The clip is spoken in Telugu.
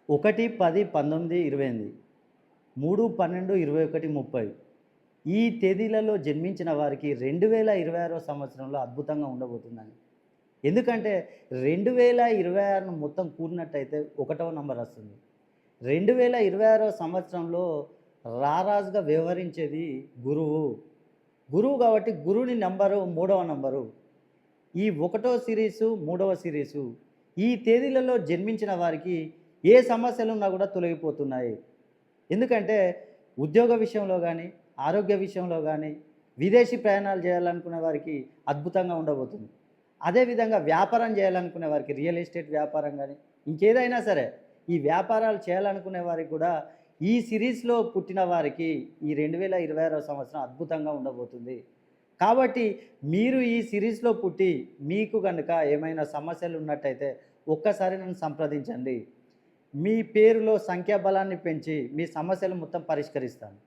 1/10/1928, 3/12/21/30 ఈ తేదీలలో జన్మించిన వారికి 2026 సంవత్సరంలో అద్భుతంగా ఉండబోతుందండి. ఎందుకంటే 2026ను మొత్తం కూడినట్టయితే ఒకటవ నంబర్ వస్తుంది. 2026 సంవత్సరంలో రారాజుగా వ్యవహరించేది గురువు. గురువు కాబట్టి గురువుని నంబరు మూడవ నంబరు. ఈ ఒకటో సిరీసు, మూడవ సిరీసు ఈ తేదీలలో జన్మించిన వారికి ఏ సమస్యలున్నా కూడా తొలగిపోతున్నాయి. ఎందుకంటే ఉద్యోగ విషయంలో గానీ, ఆరోగ్య విషయంలో గానీ, విదేశీ ప్రయాణాలు చేయాలనుకునే వారికి అద్భుతంగా ఉండబోతుంది. అదేవిధంగా వ్యాపారం చేయాలనుకునే వారికి రియల్ ఎస్టేట్ వ్యాపారం గానీ, ఇంకేదైనా సరే ఈ వ్యాపారాలు చేయాలనుకునే వారికి కూడా ఈ సిరీస్‌లో పుట్టిన వారికి ఈ 2026 సంవత్సరం అద్భుతంగా ఉండబోతుంది. కాబట్టి మీరు ఈ సిరీస్‌లో పుట్టి మీకు గనుక ఏమైనా సమస్యలు ఉన్నట్టయితే ఒక్కసారి నన్ను సంప్రదించండి. మీ పేరులో సంఖ్యాబలాన్ని పెంచి మీ సమస్యలు మొత్తం పరిష్కరిస్తాను.